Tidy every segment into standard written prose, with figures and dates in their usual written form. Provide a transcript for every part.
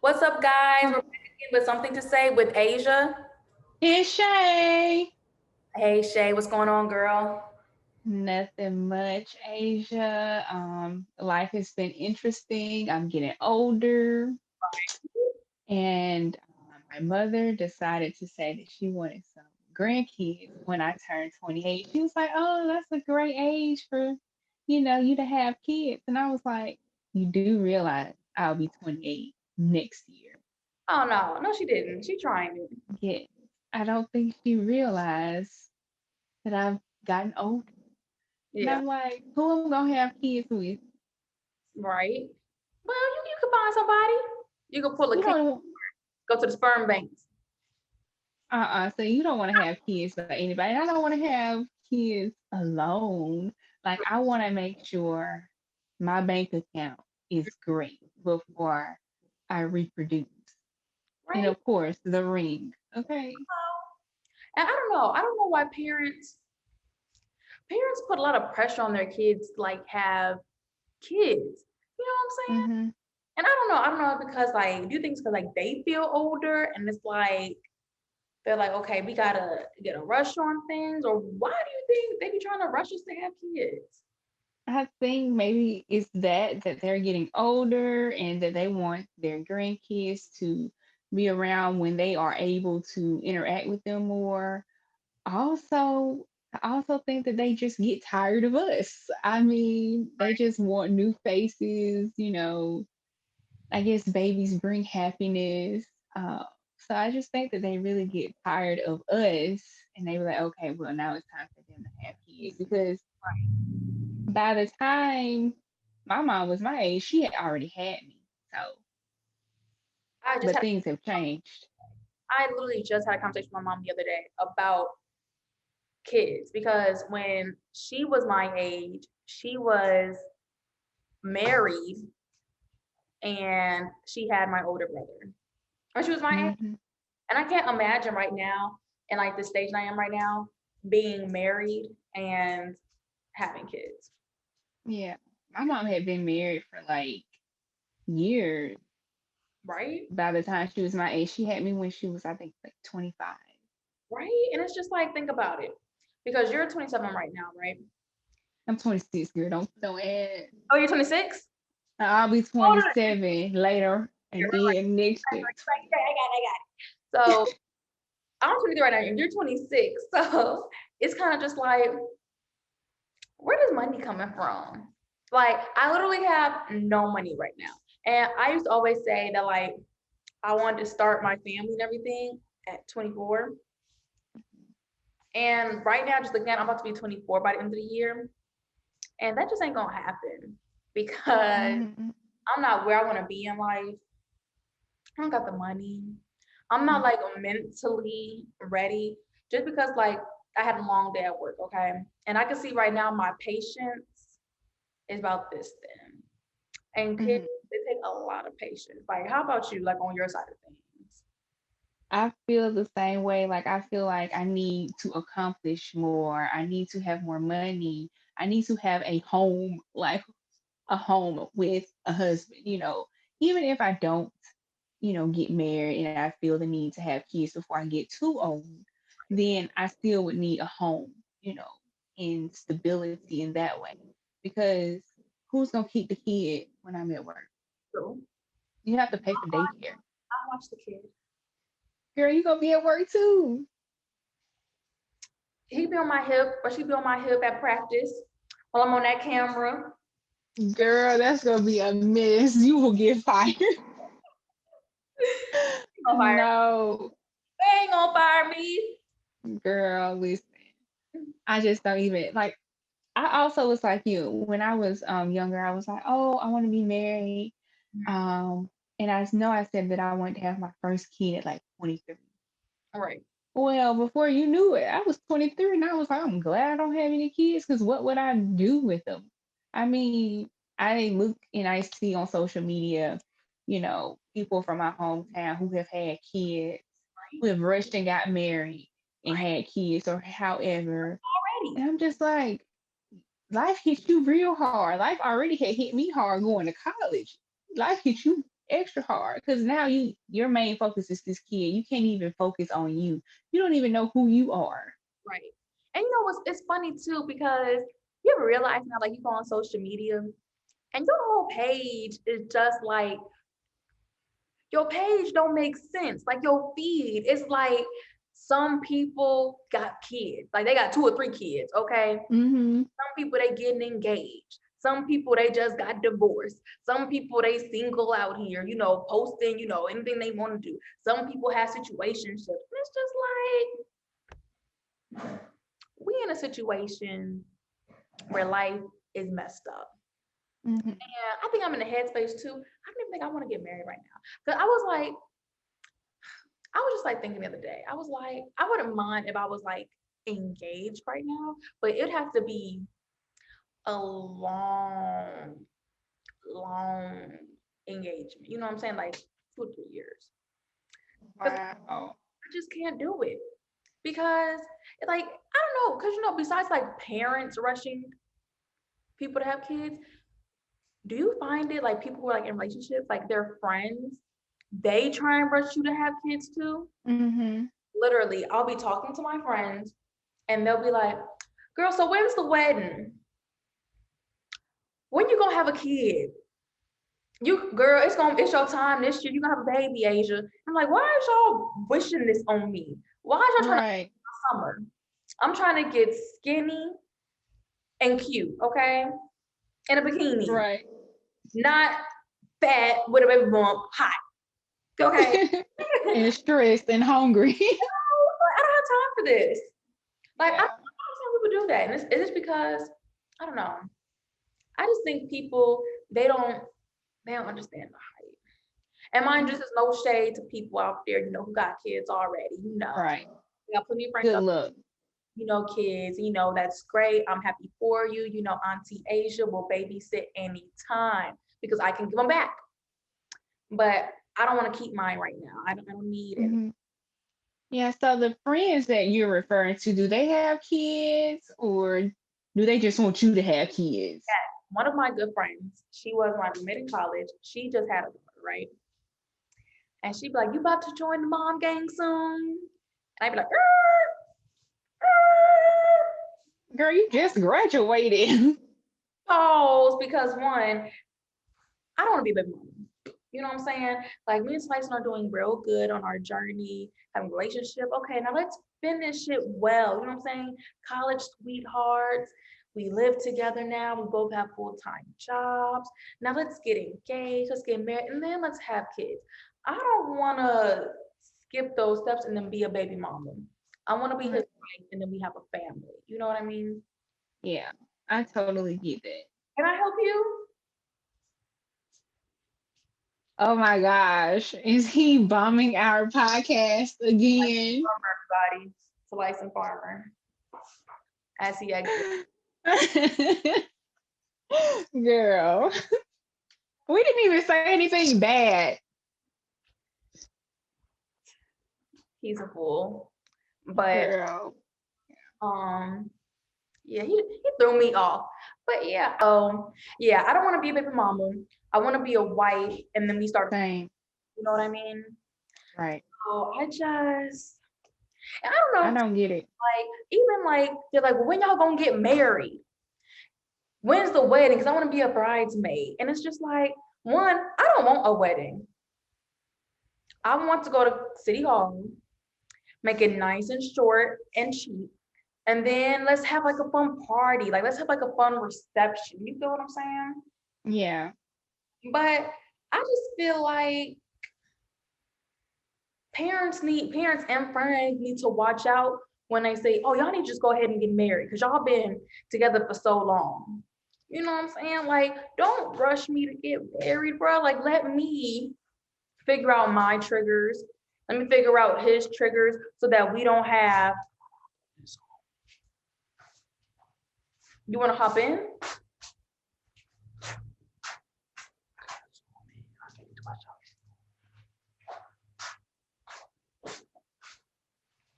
What's up, guys? We're back again with something to say with Asia. It's Shay. Hey, Shay, what's going on, girl? Nothing much, Asia. Life has been interesting. I'm getting older, and my mother decided to say that she wanted some grandkids when I turned 28. She was like, "Oh, that's a great age for, you to have kids." And I was like, "You do realize I'll be 28 next year?" Oh no, no, she didn't. She trying it. Yes. I don't think she realized that I've gotten older. And Yeah, I'm like, who I'm gonna have kids with? right. Well, you could find somebody. You could pull a You case, don't go to the sperm banks. so you don't want to have kids by anybody. I don't want to have kids alone. Like I want to make sure my bank account is great before I reproduce. And Right. of course the ring. Okay. And I don't know. I don't know why parents put a lot of pressure on their kids to like have kids. You know what I'm saying? Mm-hmm. And I don't know. I don't know because like, do you think it's because like they feel older and it's like they're like, okay, we gotta get a rush on things, or why do you think they be trying to rush us to have kids? I think maybe it's that they're getting older and that they want their grandkids to be around when they are able to interact with them more. Also, I also think that they just get tired of us. I mean, they just want new faces. I guess babies bring happiness. So I just think that they really get tired of us and they were like, okay, well, now it's time for them to have kids. Because by the time my mom was my age, she had already had me. So, I just but had, things have changed. I literally just had a conversation with my mom the other day about kids because when she was my age, she was married and she had my older brother, or she was my age. Hmm. And I can't imagine right now, in like the stage I am right now, being married and having kids. Yeah. My mom had been married for like years. Right? By the time she was my age, she had me when she was, I think, like 25. Right? And it's just like, think about it. Because you're 27 right now, right? I'm 26, girl. Don't add. Oh, you're 26? I'll be Older than 27 later, you. and Right, then next year. right. I got it. I got it. So I'm 23 right now, and you're 26. So it's kind of just like, where does money coming from? Like, I literally have no money right now. And I used to always say that, like, I wanted to start my family and everything at 24. And right now, just again, I'm about to be 24 by the end of the year. And that just ain't gonna happen because Hmm. I'm not where I want to be in life. I don't got the money. I'm not like mentally ready just because like I had a long day at work, okay? And I can see right now my patience is about this thin. And kids, Hmm. they take a lot of patience. Like, how about you, like on your side of things? I feel the same way. Like, I feel like I need to accomplish more. I need to have more money. I need to have a home, like a home with a husband. Even if I don't, get married and I feel the need to have kids before I get too old, then I still would need a home, and stability in that way. Because who's gonna keep the kid when I'm at work? So You have to pay for daycare. I watch the kid. Girl, you gonna be at work too. He be on my hip, or she be on my hip at practice while I'm on that camera. Girl, that's gonna be a mess. You will get fired. They gonna fire me. No, They ain't gonna fire me. girl, listen. I just don't even like I also was like you when I was younger. I was like, oh, I want to be married. And I know I said that I wanted to have my first kid at like 23. All right. Well, before you knew it, I was 23, and I was like, I'm glad I don't have any kids because what would I do with them? I mean, I look and I see on social media, people from my hometown who have had kids, who have rushed and got married and Right. had kids, or however. Already. And I'm just like, life hits you real hard. Life already had hit me hard going to college. Life hits you extra hard because now your main focus is this kid. You can't even focus on you. You don't even know who you are. Right. And you know what's it's funny too because you ever realize now like you go on social media and your whole page is just like your page don't make sense. Like your feed is like some people got kids, like they got 2 or 3 kids, okay? Mm-hmm. Some people they getting engaged. Some people they just got divorced. Some people they single out here, posting, anything they want to do. Some people have situationships. And it's just like we in a situation where life is messed up. Mm-hmm. And I think I'm in the headspace too. I don't even think I want to get married right now. Because I was just like thinking the other day. I was like, I wouldn't mind if I was like engaged right now, but it'd have to be a long, long engagement. You know what I'm saying? Like 2 or 3 years. Because Wow. I just can't do it. Because it's like, I don't know, because besides like parents rushing people to have kids, do you find it like people who are like in relationships, like their friends, they try and rush you to have kids too? Mm-hmm. Literally, I'll be talking to my friends and they'll be like, girl, so when's the wedding? When you gonna have a kid? You girl, it's your time this year. You gonna have a baby, Asia. I'm like, why is y'all wishing this on me? Why is y'all trying to Right. summer? I'm trying to get skinny and cute, okay? In a bikini. Right. Not fat with a baby bump, hot. Okay. And stressed and hungry. I don't have time for this. Like I don't Yeah. know how people do that. And it's just because I don't know. I just think people they don't understand the hype. And mind you, there's no shade to people out there, who got kids already. Right. We got plenty of friends Good up, luck. kids, that's great. I'm happy for you. Auntie Asia will babysit anytime because I can give them back. But I don't want to keep mine right now. I don't need it. Hmm. Yeah. So the friends that you're referring to, do they have kids or do they just want you to have kids? One of my good friends, she was my roommate in college. She just had a daughter, right? And she'd be like, "You about to join the mom gang soon?" And I'd be like, Girl, you just graduated. pause, because one, I don't want to be a baby mama. You know what I'm saying? Like me and Slice are doing real good on our journey, having a relationship. Okay, now let's finish it well. You know what I'm saying? College sweethearts. We live together now. We both have full-time jobs. Now let's get engaged. Let's get married, and then let's have kids. I don't want to skip those steps and then be a baby mama. I want to be his Right. wife, and then we have a family. You know what I mean? Yeah, I totally get that. Can I help you? Oh my gosh. Is he bombing our podcast again? Everybody, Slice and Farmer, as he exits. Girl, we didn't even say anything bad. He's a fool. But Girl. um yeah, he threw me off. But yeah, yeah, I don't want to be a baby mama. I want to be a wife and then we start, Same. you know what I mean? Right. So and I don't know, I don't get it. like even like they're like, well, when y'all gonna get married? When's the wedding? Because I want to be a bridesmaid. And it's just like, one, I don't want a wedding. I want to go to City Hall, make it nice and short and cheap. And then let's have like a fun party. Like let's have like a fun reception. You feel what I'm saying? Yeah. But I just feel like parents and friends need to watch out when they say, oh, y'all need to just go ahead and get married because y'all been together for so long. You know what I'm saying? Like, don't rush me to get married, bro. Like, let me figure out my triggers. Let me figure out his triggers so that we don't have. You want to hop in?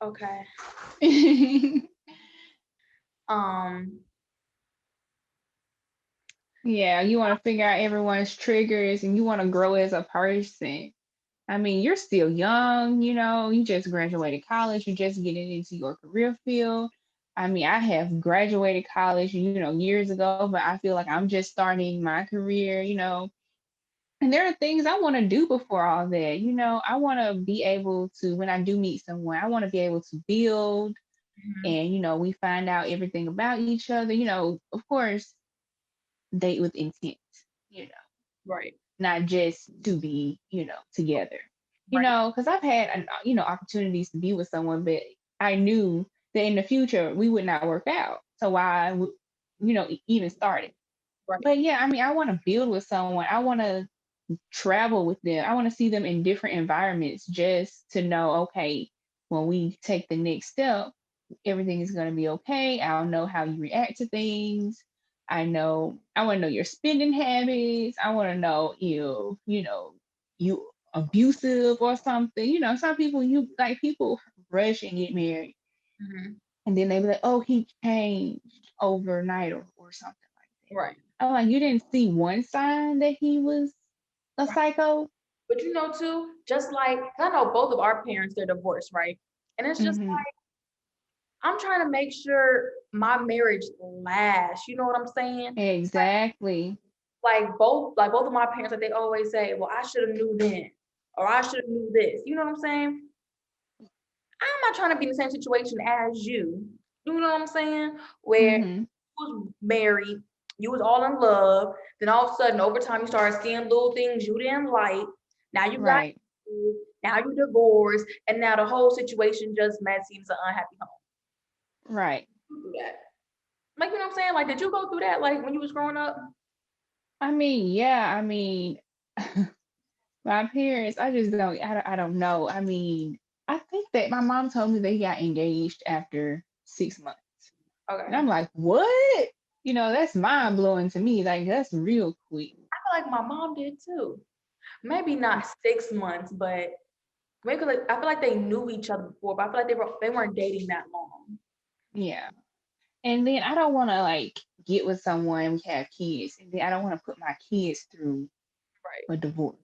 Okay. Um, Yeah, you want to figure out everyone's triggers and you want to grow as a person. I mean, you're still young, you just graduated college, you're just getting into your career field. I mean, I have graduated college, years ago, but I feel like I'm just starting my career. And there are things I want to do before all that. I want to be able to, when I do meet someone, I want to be able to build Mhm. and, we find out everything about each other. Of course, date with intent, you know, Right, not just to be, together. right, Because I've had, opportunities to be with someone, but I knew that in the future we would not work out. So why, even started. right. But yeah, I mean, I want to build with someone. I want to travel with them. I want to see them in different environments just to know, okay, when we take the next step, everything is going to be okay. I'll know how you react to things. I want to know your spending habits. I want to know you abusive or something. Some people people rush and get married Mhm. and then they be like, oh, he changed overnight or something like that. Right, I'm like, you didn't see one sign that he was a right. psycho? But too, just like 'cause I know both of our parents, they're divorced, right? And it's just Hmm. I'm trying to make sure my marriage lasts. You know what I'm saying? Exactly. Like both of my parents, like they always say, "Well, I should have knew then," or "I should have knew this." You know what I'm saying? I'm not trying to be in the same situation as you. You know what I'm saying? Where you Hmm. was married, you was all in love, then all of a sudden over time you started seeing little things you didn't like. Now you got Right. kids, now you divorced, and now the whole situation just messy and it's an unhappy home. Right. You do that. Like you know what I'm saying? Like, did you go through that like when you was growing up? I mean, yeah, I mean, my parents, I just I don't know. I mean, I think that my mom told me they got engaged after 6 months. And Okay. I'm like, what? That's mind blowing to me. Like, that's real quick. I feel like my mom did too. Maybe not 6 months, but maybe like I feel like they knew each other before, but I feel like they weren't dating that long. Yeah. And then I don't want to like get with someone, we have kids, and then I don't want to put my kids through Right. a divorce.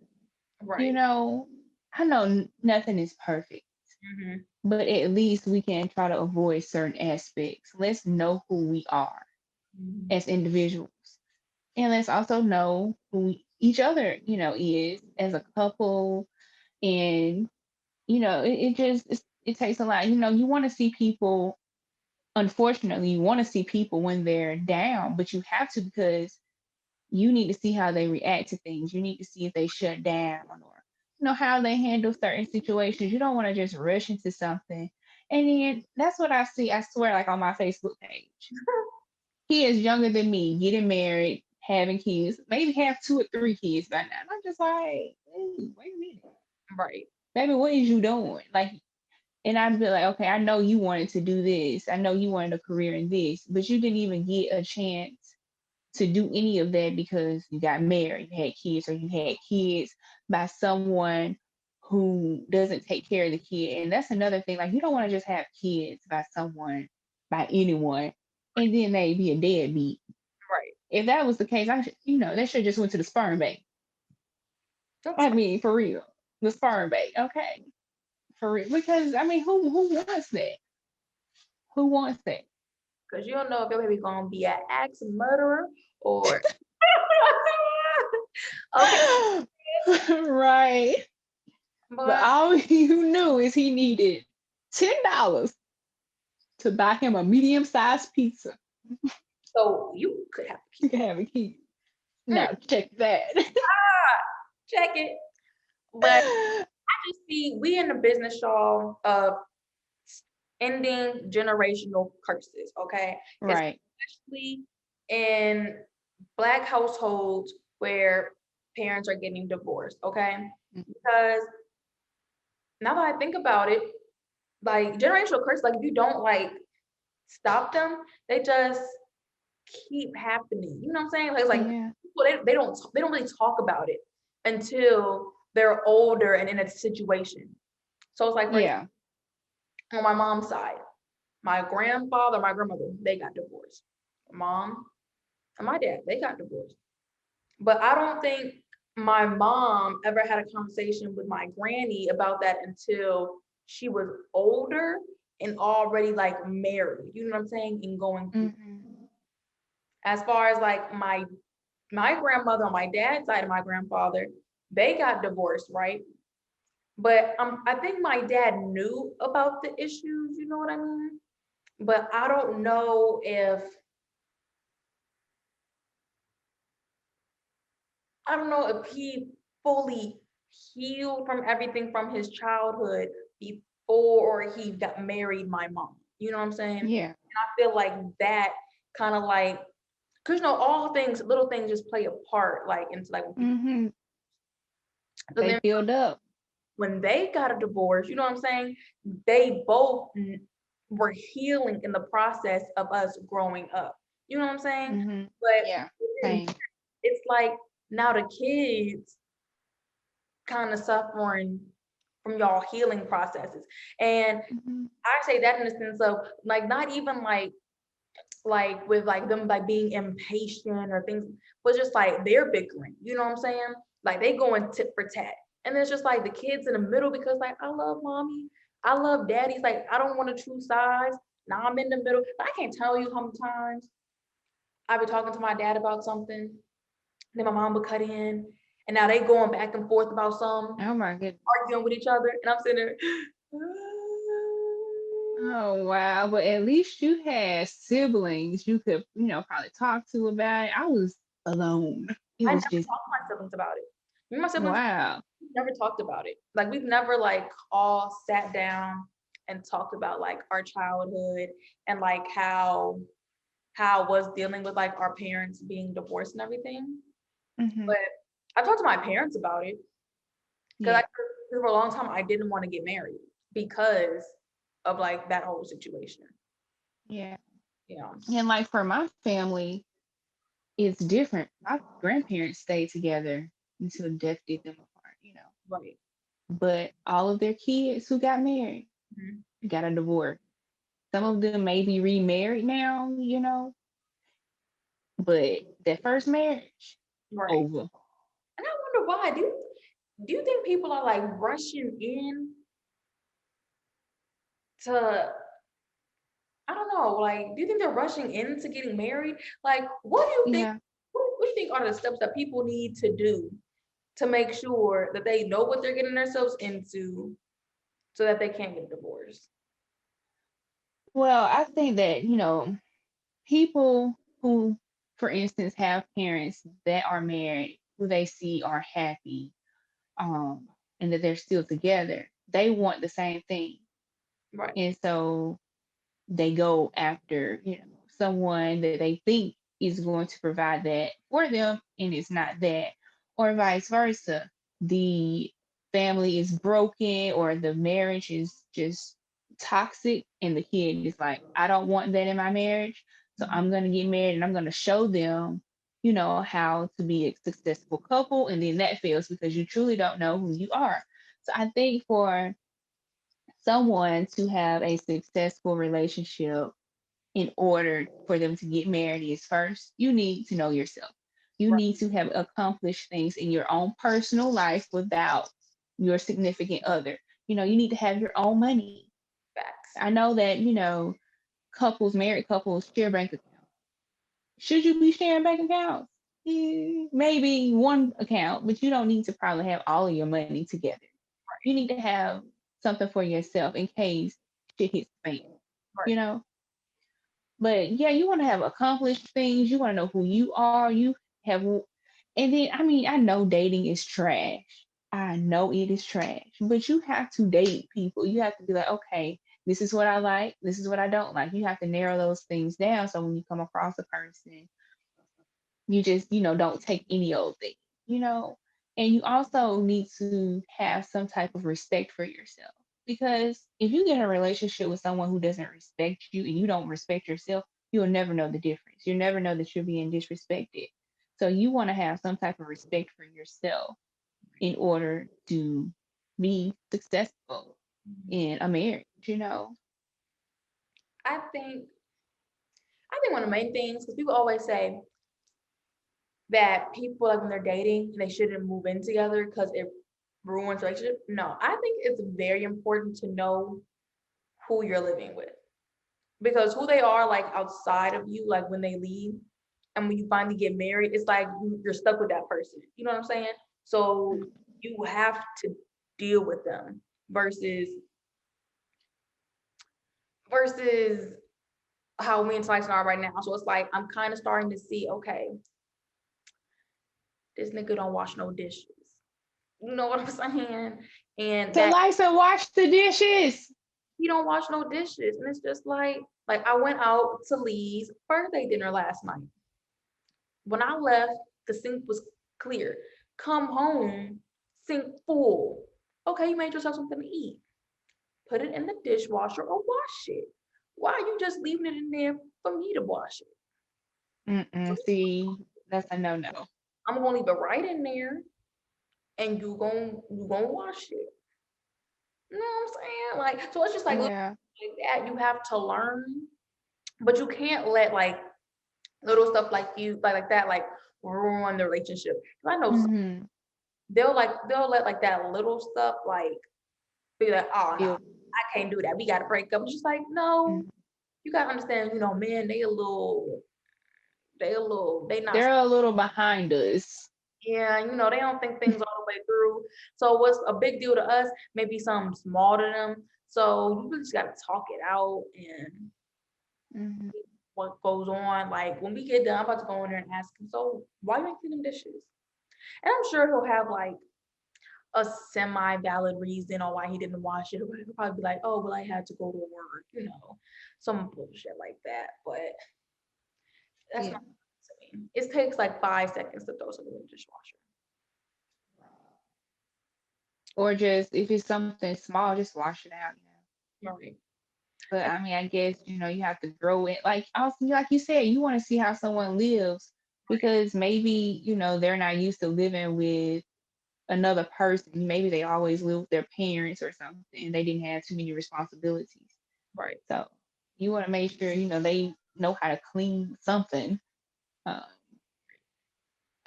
You Right. know, I know nothing is perfect, Hmm. but at least we can try to avoid certain aspects. Let's know who we are Hmm. as individuals. And let's also know who each other, is as a couple. And, it takes a lot. You want to see people, unfortunately, you want to see people when they're down, but you have to because you need to see how they react to things. You need to see if they shut down or how they handle certain situations. You don't want to just rush into something. And then that's what I see, I swear, like on my Facebook page. He is younger than me, getting married, having kids, maybe have 2 or 3 kids by now. And I'm just like, "Ooh, wait a minute. Right. Baby, what is you doing?" Like, and I'd be like, okay, I know you wanted to do this. I know you wanted a career in this, but you didn't even get a chance to do any of that because you got married, you had kids, or you had kids by someone who doesn't take care of the kid. And that's another thing. Like, you don't want to just have kids by someone, by anyone, and then they be a deadbeat. Right. If that was the case, they should just went to the sperm bank. That's I mean, for real, the sperm bank. Okay, for real. Because I mean, who wants that? Who wants that? because you don't know if your baby gonna be an axe murderer or okay. Right. But But all you knew is he needed $10 to buy him a medium-sized pizza. so you could have You can have a kid. mm, Now check that. check it. But I just see we in the business, y'all, of ending generational curses. Okay, Right. especially in Black households where parents are getting divorced. Okay, because now that I think about it, like generational curse, like if you don't like stop them, they just keep happening. You know what I'm saying? Like it's like Yeah. people they don't really talk about it until they're older and in a situation. So it's like for example, Yeah. on my mom's side, my grandfather, my grandmother, they got divorced. Mom and my dad, they got divorced. But I don't think my mom ever had a conversation with my granny about that until she was older and already like married. You know what I'm saying? And going through. Hmm. As far as like my grandmother on my dad's side of my grandfather, they got divorced, right? But I think my dad knew about the issues, you know what I mean? But I don't know if he fully healed from everything from his childhood before he got married my mom. You know what I'm saying? And Yeah. I feel like that kind of like, because you know, all things, little things just play a part, like into like when people. Hmm. So They then build up. when they got a divorce, you know what I'm saying? They both were healing in the process of us growing up. You know what I'm saying? Hmm. But Yeah. then Same. it's like now the kids kind of suffering from y'all healing processes. And Hmm. I say that in the sense of like not even like with like them like being impatient or things, but just like they're bickering. You know what I'm saying? Like they going tit for tat. And then it's just like the kids in the middle because like I love mommy, I love daddy's like I don't want to choose sides. Now I'm in the middle. I can't tell you how many times I've been talking to my dad about something, then my mom would cut in, and now they going back and forth about some Oh my goodness. arguing with each other, and I'm sitting there. Oh wow. But at least you had siblings you could, probably talk to about it. I was alone. It I was never just talked to my siblings about it. Me and my siblings wow. never talked about it. Like we've never like all sat down and talked about like our childhood and like how it was dealing with like our parents being divorced and everything. Hmm. But I talked to my parents about it because I Yeah. for a long time I didn't want to get married because of like that whole situation. Yeah. You know, And like for my family, it's different. My grandparents stayed together until death did them apart. right. But all of their kids who got married Mhm. got a divorce. Some of them may be remarried now, but that first marriage, Right. over. And I wonder why. Do you think people are like rushing in to I don't know, like, do you think they're rushing into getting married? Like, Yeah. what do you think are the steps that people need to do to make sure that they know what they're getting themselves into so that they can't get divorced? Well, I think that, people who, for instance, have parents that are married, who they see are happy, um, and that they're still together, they want the same thing. Right. And so they go after, someone that they think is going to provide that for them, and it's not that, or vice versa. The family is broken, or the marriage is just toxic, and the kid is like, I don't want that in my marriage, so Mhm. I'm going to get married and I'm going to show them, how to be a successful couple, and then that fails because you truly don't know who you are. So I think for someone to have a successful relationship in order for them to get married is first, you need to know yourself. You Right. need to have accomplished things in your own personal life without your significant other. You need to have your own money. Facts. I know that, married couples share bank accounts. Should you be sharing bank accounts? Maybe one account, but you don't need to probably have all of your money together. You need to have something for yourself in case shit hits the fan, Right. you know? But yeah, you want to have accomplished things. You want to know who you are. You have, and then I mean, I know dating is trash. I know it is trash, but you have to date people. You have to be like, okay, this is what I like. This is what I don't like. You have to narrow those things down. So when you come across a person, you just, don't take any old thing, you know? And you also need to have some type of respect for yourself. Because if you get in a relationship with someone who doesn't respect you and you don't respect yourself, you'll never know the difference. You'll never know that you're being disrespected. So you want to have some type of respect for yourself in order to be successful Mhm. in a marriage. I think I think one of the main things because people always say that people like when they're dating, they shouldn't move in together because it ruins relationship. No, I think it's very important to know who you're living with because who they are like outside of you, like when they leave and when you finally get married, it's like you're stuck with that person. You know what I'm saying? So you have to deal with them versus how me and Tyson are right now. So it's like I'm kind of starting to see, okay, this nigga don't wash no dishes. You know what I'm saying? And To that Lysa, wash the dishes. he don't wash no dishes. And it's just like I went out to Lee's birthday dinner last night. When I left, the sink was clear. Come home, sink full. Okay, you made yourself something to eat. Put it in the dishwasher or wash it. Why are you just leaving it in there for me to wash it? Mm-mm, see, that's a no-no. I'm gonna leave it right in there and you gonna wash it. You know what I'm saying? Like, so it's just like Yeah. that. You have to learn, but you can't let like little stuff like you like that like ruin the relationship. 'Cause I know Mm-hmm. they'll let like that little stuff like be like, oh no, Feel. I can't do that. We gotta break up. It's just like, no, Mhm. you gotta understand, man, they not, They're a little behind us. yeah, they don't think things all the way through. So what's a big deal to us may be something small to them. So you really just gotta talk it out and Mhm. what goes on. Like when we get done, I'm about to go in there and ask him, so why you ain't cleaning dishes? And I'm sure he'll have like a semi-valid reason on why he didn't wash it. Or he'll probably be like, oh, well, I had to go to work, some bullshit like that. But that's Yeah. not to me. It takes like 5 seconds to throw something in the dishwasher. Or just if it's something small, just wash it out. Right. But I mean, I guess, you have to grow it. Like also, like you said, you want to see how someone lives because maybe, they're not used to living with another person. Maybe they always lived with their parents or something and they didn't have too many responsibilities. Right. So you want to make sure, they know how to clean something. Uh,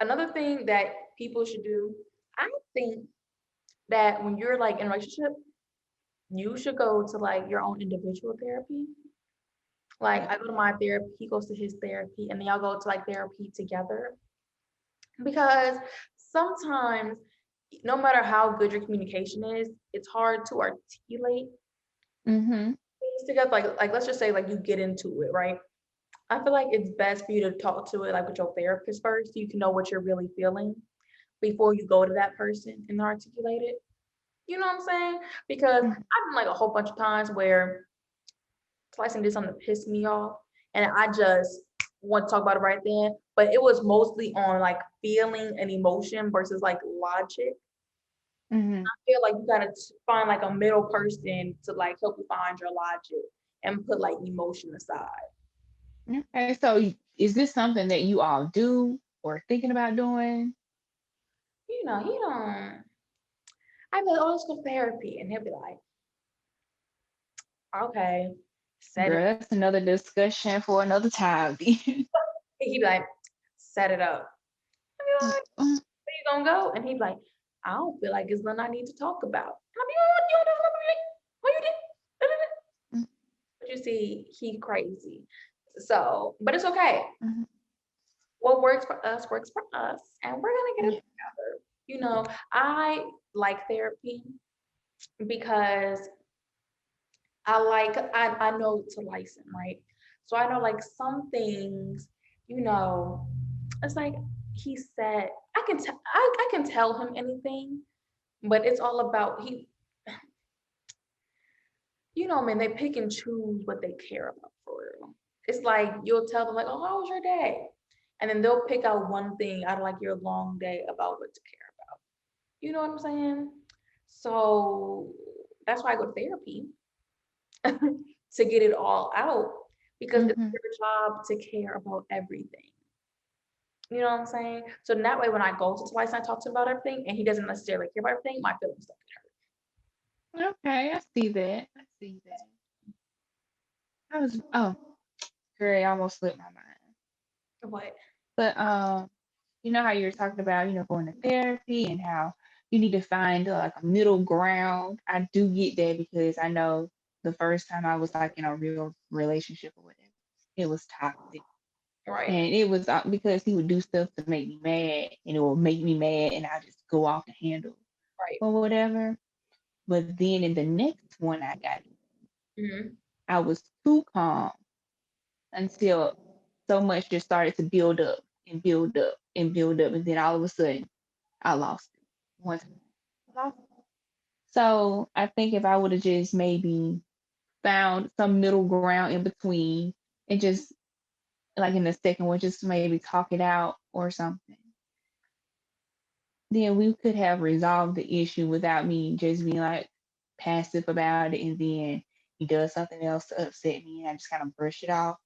Another thing that people should do, I think that when you're like in a relationship, you should go to like your own individual therapy. Like I go to my therapy, he goes to his therapy, and then y'all go to like therapy together. Because sometimes, no matter how good your communication is, it's hard to articulate mm-hmm. things together. Like let's just say like you get into it, right? I feel like it's best for you to talk to it like with your therapist first, so you can know what you're really feeling before you go to that person and articulate it. You know what I'm saying? Because I've been like a whole bunch of times where Slicing did something to piss me off, and I just want to talk about it right then. But it was mostly on like feeling and emotion versus like logic. Mm-hmm. I feel like you gotta find like a middle person to like help you find your logic and put like emotion aside. Okay, so is this something that you all do or thinking about doing? He don't. I'd be like, oh, let's go to therapy, and he'll be like, okay, set it. Girl, that's another discussion for another time. He'd be like, set it up. I'd be like, where you gonna go? And he'd be like, I don't feel like it's nothing I need to talk about. And I'd be like, oh, you don't know what you did? But you see, he crazy. So, but it's okay. Mhm. What works for us, and we're gonna get it Yeah. together. I like therapy because I know to license, right? So I know like some things, it's like he said I can tell him anything, but it's all about man, they pick and choose what they care about for real. It's like you'll tell them like, oh, how was your day? And then they'll pick out one thing out of like your long day about what to care about. You know what I'm saying? So that's why I go to therapy to get it all out because it's Mhm. your job to care about everything. You know what I'm saying? So that way, when I go to Twice and I talk to him about everything, and he doesn't necessarily care about everything, my feelings don't Okay, I see that. I see that. Oh, girl, I almost slipped my mind. get hurt. What? But you know how you're talking about, going to therapy and how you need to find like a middle ground. I do get that because I know the first time I was like in a real relationship or whatever, it was toxic. Right. And it was because he would do stuff to make me mad and it would make me mad and I just go off the handle Right. or whatever. But then in the next one I got, Hmm. I was too calm until so much just started to build up and build up and build up. And then all of a sudden, I lost it. Once I lost it. So I think if I would have just maybe found some middle ground in between and just like in the second one, just maybe talk it out or something, then we could have resolved the issue without me just being like passive about it. And then he does something else to upset me and I just kind of brush it off.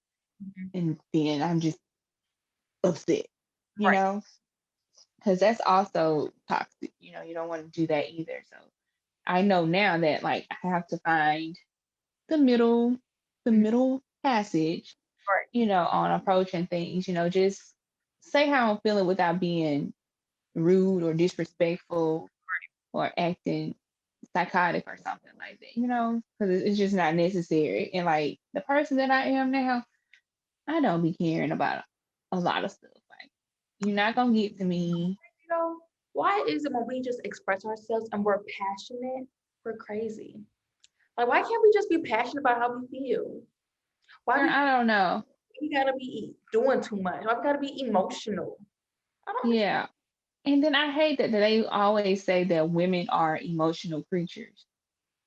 Hmm. And then I'm just upset, you Right. know? Because that's also toxic. You don't want to do that either. So I know now that like I have to find the middle, the Mhm. middle passage, Right. on approaching things. Just say how I'm feeling without being rude or disrespectful or acting psychotic or something like that. Because it's just not necessary. And like the person that I am now, I don't be caring about a lot of stuff. Like you're not gonna get to me. You know, why is it when we just express ourselves and we're passionate, we're crazy? Like, why can't we just be passionate about how we feel? Why I don't know. we gotta be doing too much? Why we gotta be emotional? I don't understand. Yeah. And then I hate that they always say that women are emotional creatures.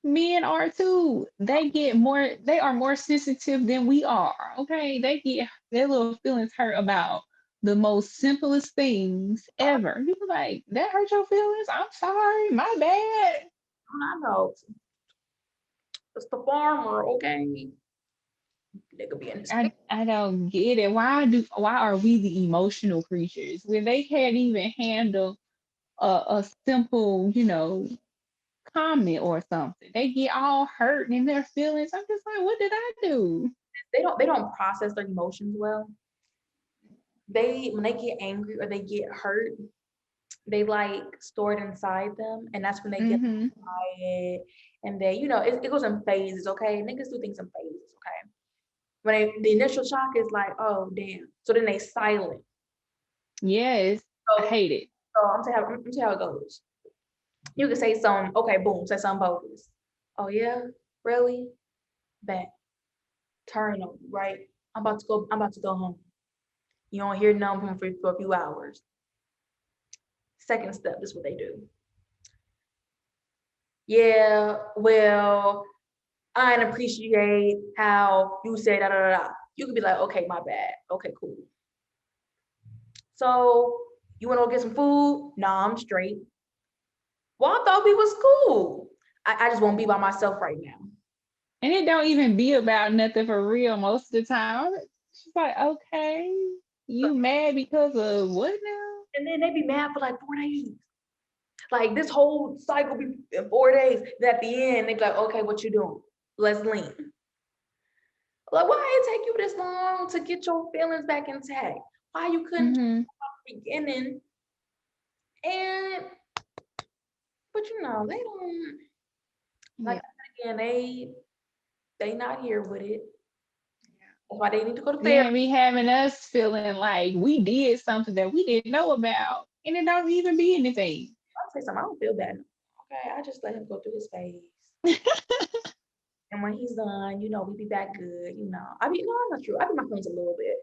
Men are too. They are more sensitive than we are. Okay. They get their little feelings hurt about the most simplest things ever. You be like, that hurt your feelings? I'm sorry, my bad. I know it's the farmer, okay? Nigga be in his face. I don't get it. Why are we the emotional creatures when they can't even handle a simple, comment or something? They get all hurt in their feelings. I'm just like, what did I do? They don't process their emotions well. They when they get angry or they get hurt, they like store it inside them, and that's when they get Hmm. quiet. And they, it goes in phases. Okay, niggas do things in phases. Okay, when the initial shock is like, oh damn, so then they silent. Yes, I So, hate it. I'm tell you how it goes. You can say something, okay, boom, say something bogus. Oh yeah, really? Bet. Turn on, right? I'm about to go home. You don't hear nothing from me for a few hours. Second step is what they do. Yeah, well, I didn't appreciate how you said da da da da. You could be like, okay, my bad. Okay, cool. So you wanna go get some food? Nah, I'm straight. Well, I thought we was cool. I just won't be by myself right now. And it don't even be about nothing for real most of the time. She's like, okay, you mad because of what now? And then they be mad for like 4 days. Like this whole cycle be in 4 days. Then at the end, they be like, okay, what you doing? Let's lean. Like, why it take you this long to get your feelings back intact? Why you couldn't Hmm. the beginning? And but they don't like Yeah. again, they not here with it. That's why they need to go to therapy. Then be having us feeling like we did something that we didn't know about, and it don't even be anything. I'll say something, I don't feel bad. Okay, I just let him go through his phase. And when he's done, we be back good. I mean, no, I'm not true. I be my feelings a little bit.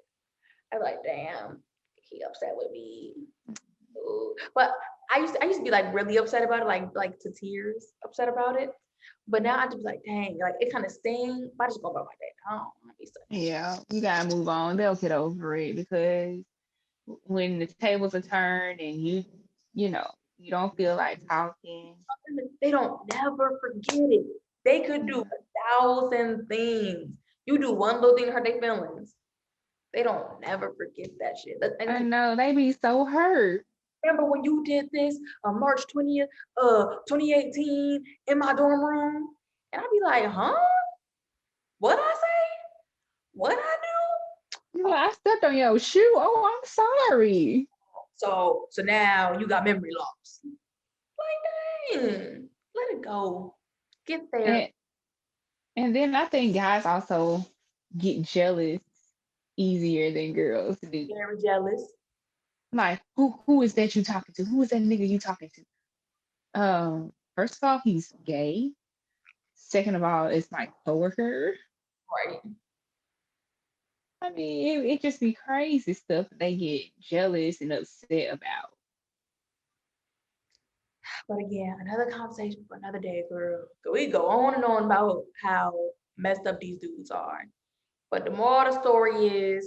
I be like, damn, he upset with me. Ooh. But I used to be like really upset about it, like to tears upset about it. But now I just be like, dang, like it kind of sting. But I just go about my day. I don't be such. Yeah, we gotta move on. They'll get over it because when the tables are turned and you know, you don't feel like talking. They don't never forget it. They could do Yeah. 1,000 things. You do one little thing to hurt their feelings. They don't never forget that shit. I And know they be so hurt. remember when you did this on March 20th, 2018 in my dorm room? And I'd be like, huh? What I say? What I do? You know, I stepped on your shoe. Oh, I'm sorry. So now you got memory loss. Like, dang, let it go. Get there. And and then I think guys also get jealous easier than girls do. Very jealous. Like, who is that you talking to? Who is that nigga you talking to? First of all, he's gay. Second of all, it's my coworker. Right. I mean, it just be crazy stuff that they get jealous and upset about. But again, another conversation for another day, girl. We go on and on about how messed up these dudes are. But the moral of the story is,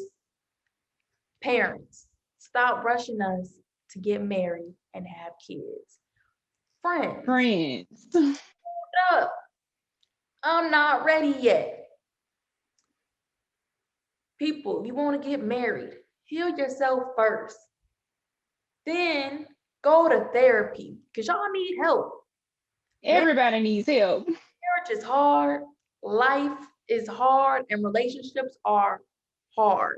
parents, stop rushing us to get married and have kids. Friends, Friends. hold up. I'm not ready yet. People, you want to get married, heal yourself first. Then go to therapy because y'all need help. Everybody needs help. Marriage is hard, life is hard, and relationships are hard.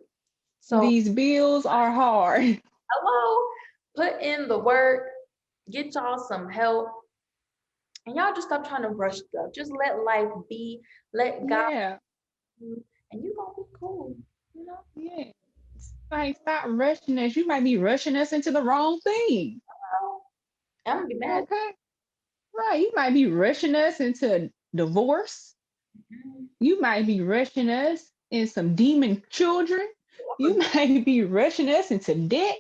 So, These bills are hard. hello, put in the work, get y'all some help, and y'all just stop trying to rush stuff. Just let life be, let God Yeah. be, and you gonna be cool, you know? Yeah. Like, stop rushing us. You might be rushing us into the wrong thing. So, I'm gonna be mad. Okay. Right. You might be rushing us into divorce. You might be rushing us in some demon children. You might be rushing us into debt.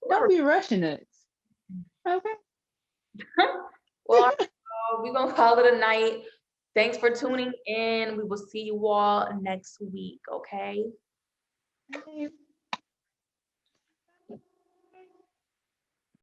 Don't be rushing us. Okay. Well, we're gonna call it a night. Thanks for tuning in. We will see you all next week, okay? Okay.